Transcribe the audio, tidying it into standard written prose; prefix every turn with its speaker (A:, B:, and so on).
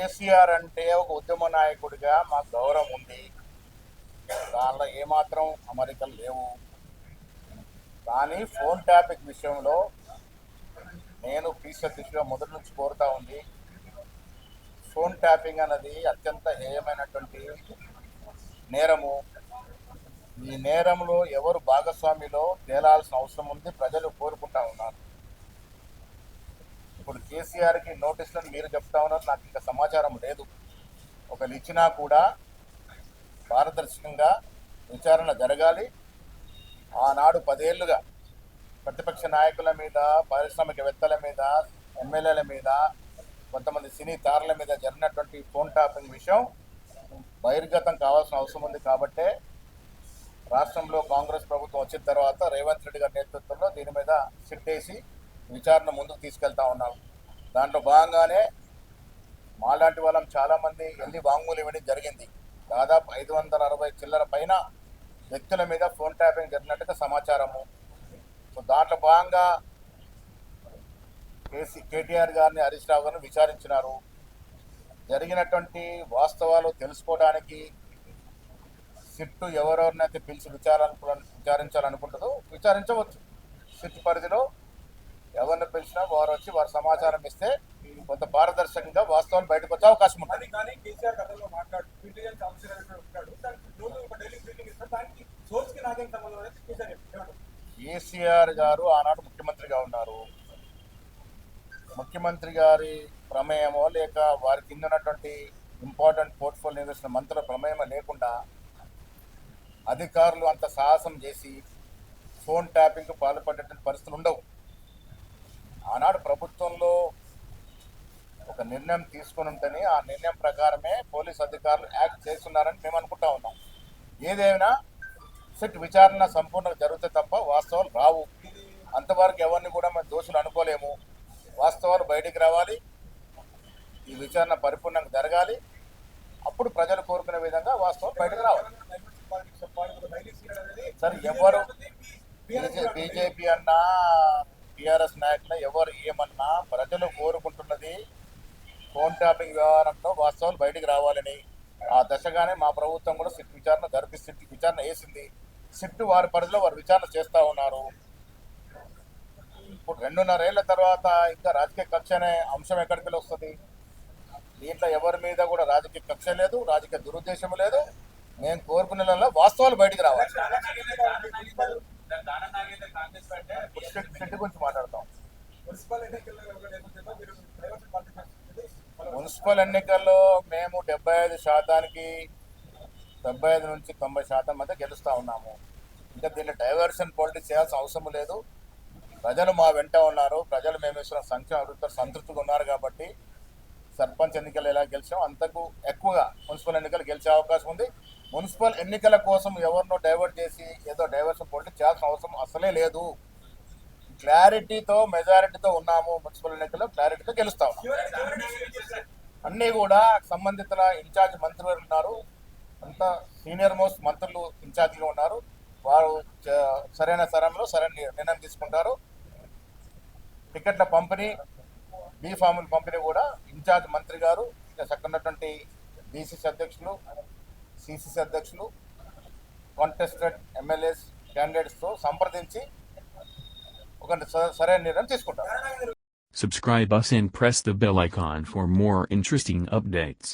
A: కేసీఆర్ అంటే ఒక ఉద్యమ నాయకుడిగా మాకు గౌరవం ఉంది. దానిలో ఏమాత్రం అమరికలు లేవు. కానీ ఫోన్ ట్యాపింగ్ విషయంలో నేను పీసీ అధ్యక్షుడిగా మొదటి నుంచి కోరుతా ఉంది. ఫోన్ ట్యాపింగ్ అన్నది అత్యంత హేయమైనటువంటి నేరము. ఈ నేరంలో ఎవరు భాగస్వామిలో తేలాల్సిన అవసరం ఉంది. ప్రజలు కోరుకుంటా ఉన్నారు. ఇప్పుడు కేసీఆర్కి నోటీసులను మీరు చెప్తా ఉన్నారు, నాకు ఇంకా సమాచారం లేదు. ఒకరు ఇచ్చినా కూడా పారదర్శకంగా విచారణ జరగాలి. ఆనాడు 10 ఏళ్లుగా ప్రతిపక్ష నాయకుల మీద, పారిశ్రామికవేత్తల మీద, ఎమ్మెల్యేల మీద, కొంతమంది సినీ తారల మీద జరిగినటువంటి ఫోన్ ట్యాపింగ్ విషయం బహిర్గతం కావాల్సిన అవసరం ఉంది. కాబట్టే రాష్ట్రంలో కాంగ్రెస్ ప్రభుత్వం వచ్చిన తర్వాత రేవంత్ రెడ్డి గారి నేతృత్వంలో దీని మీద సిట్ వేసి విచారణ ముందుకు తీసుకెళ్తా ఉన్నాం. దాంట్లో భాగంగానే మాలాంటి వాళ్ళం చాలామంది వెళ్ళి వాంగ్మూలం ఇవ్వడం జరిగింది. దాదాపు 560 చిల్లర పైన వ్యక్తుల మీద ఫోన్ ట్యాపింగ్ జరిగినట్టుగా సమాచారము. సో దాంట్లో భాగంగా కేటీఆర్ గారిని, హరీష్ రావు గారిని విచారించినారు. జరిగినటువంటి వాస్తవాలు తెలుసుకోవడానికి సిట్టు ఎవరెవరినైతే పిలిచి విచారించాలనుకుంటుందో విచారించవచ్చు. సిట్ పరిధిలో ఎవరిని పిలిచినా వారు వచ్చి వారి సమాచారం ఇస్తే కొంత పారదర్శకంగా వాస్తవాలు బయటకు వచ్చే అవకాశం ఉంటుంది. కేసీఆర్ గారు ఆనాడు ముఖ్యమంత్రిగా ఉన్నారు. ముఖ్యమంత్రి గారి ప్రమేయమో లేక వారి కింద ఉన్నటువంటి ఇంపార్టెంట్ పోర్ట్ఫోలియో నిర్వహిస్తున్న మంత్రుల ప్రమేయమో లేకుండా అధికారులు అంత సాహసం చేసి ఫోన్ ట్యాపింగ్కు పాల్పడేటువంటి పరిస్థితులు ఉండవు. ఆనాడు ప్రభుత్వంలో ఒక నిర్ణయం తీసుకుని ఉంటేనే ఆ నిర్ణయం ప్రకారమే పోలీస్ అధికారులు యాక్ట్ చేస్తున్నారని మేము అనుకుంటా ఉన్నాం. ఏదేమైనా సిట్ విచారణ సంపూర్ణంగా జరిగితే తప్ప వాస్తవాలు రావు. అంతవరకు ఎవరిని కూడా మేము దోషులు అనుకోలేము. వాస్తవాలు బయటికి రావాలి. ఈ విచారణ పరిపూర్ణంగా జరగాలి. అప్పుడు ప్రజలు కోరుకునే విధంగా వాస్తవాలు బయటకు రావాలి. సరే, ఎవరు బీజేపీ అన్నా టీఆర్ఎస్ నాయకులు ఎవరు ఏమన్నా ప్రజలు కోరుకుంటున్నది ఫోన్ ట్యాపింగ్ వ్యవహారంలో వాస్తవాలు బయటికి రావాలని. ఆ దశగానే మా ప్రభుత్వం కూడా సిట్ విచారణ జరిపిస్తుంది, విచారణ వేసింది. సిట్ వారి పరిధిలో వారు విచారణ చేస్తూ ఉన్నారు. ఇప్పుడు 2.5 ఏళ్ల తర్వాత ఇంకా రాజకీయ కక్ష అనే అంశం ఎక్కడికి వెళ్ళి వస్తుంది? దీంట్లో ఎవరి మీద కూడా రాజకీయ కక్ష లేదు, రాజకీయ దురుద్దేశం లేదు. మేము కోరుకునే వాస్తవాలు బయటికి రావాలి. సిట్ గురించి మాట్లాడతాం. మున్సిపల్ ఎన్నికల్లో మేము 75% నుంచి 90% మధ్య గెలుస్తూ ఉన్నాము. ఇంకా దీన్ని డైవర్షన్ పాలిటిక్స్ చేయాల్సిన అవసరం లేదు. ప్రజలు మా వెంట ఉన్నారు. ప్రజలు మేము ఇస్తున్న సంక్షేమ అభివృద్ధితో సంతృప్తిగా ఉన్నారు. కాబట్టి సర్పంచ్ ఎన్నికలు ఎలా గెలిచాం అంతకు ఎక్కువగా మున్సిపల్ ఎన్నికలు గెలిచే అవకాశం ఉంది. మున్సిపల్ ఎన్నికల కోసం ఎవరినో డైవర్ట్ చేసి ఏదో డైవర్షన్ పాలిటిక్స్ చేయాల్సిన అవసరం అసలే లేదు. క్లారిటీతో మెజారిటీతో ఉన్నాము. మున్సిపల్ ఎన్నికల్లో క్లారిటీతో గెలుస్తా ఉన్నాము. అన్నీ కూడా సంబంధిత ఇన్ఛార్జ్ మంత్రివర్యులు ఉన్నారు. అంతా సీనియర్ మోస్ట్ మంత్రులు ఇన్ఛార్జిగా ఉన్నారు. వారు సరైన సమయంలో సరైన నిర్ణయం తీసుకుంటారు. టికెట్ల పంపిణీ, బీ ఫార్ముల పంపిణీ కూడా ఇన్ఛార్జ్ మంత్రి గారు, ఉన్నటువంటి బీసీసీ అధ్యక్షులు, సిసిసి అధ్యక్షులు, కాంటెస్టెడ్ ఎమ్మెల్యేస్ క్యాండిడేట్స్తో సంప్రదించి ఒక సరైన నిర్ణయం తీసుకుంటారు.
B: Subscribe us and press the bell icon for more interesting updates.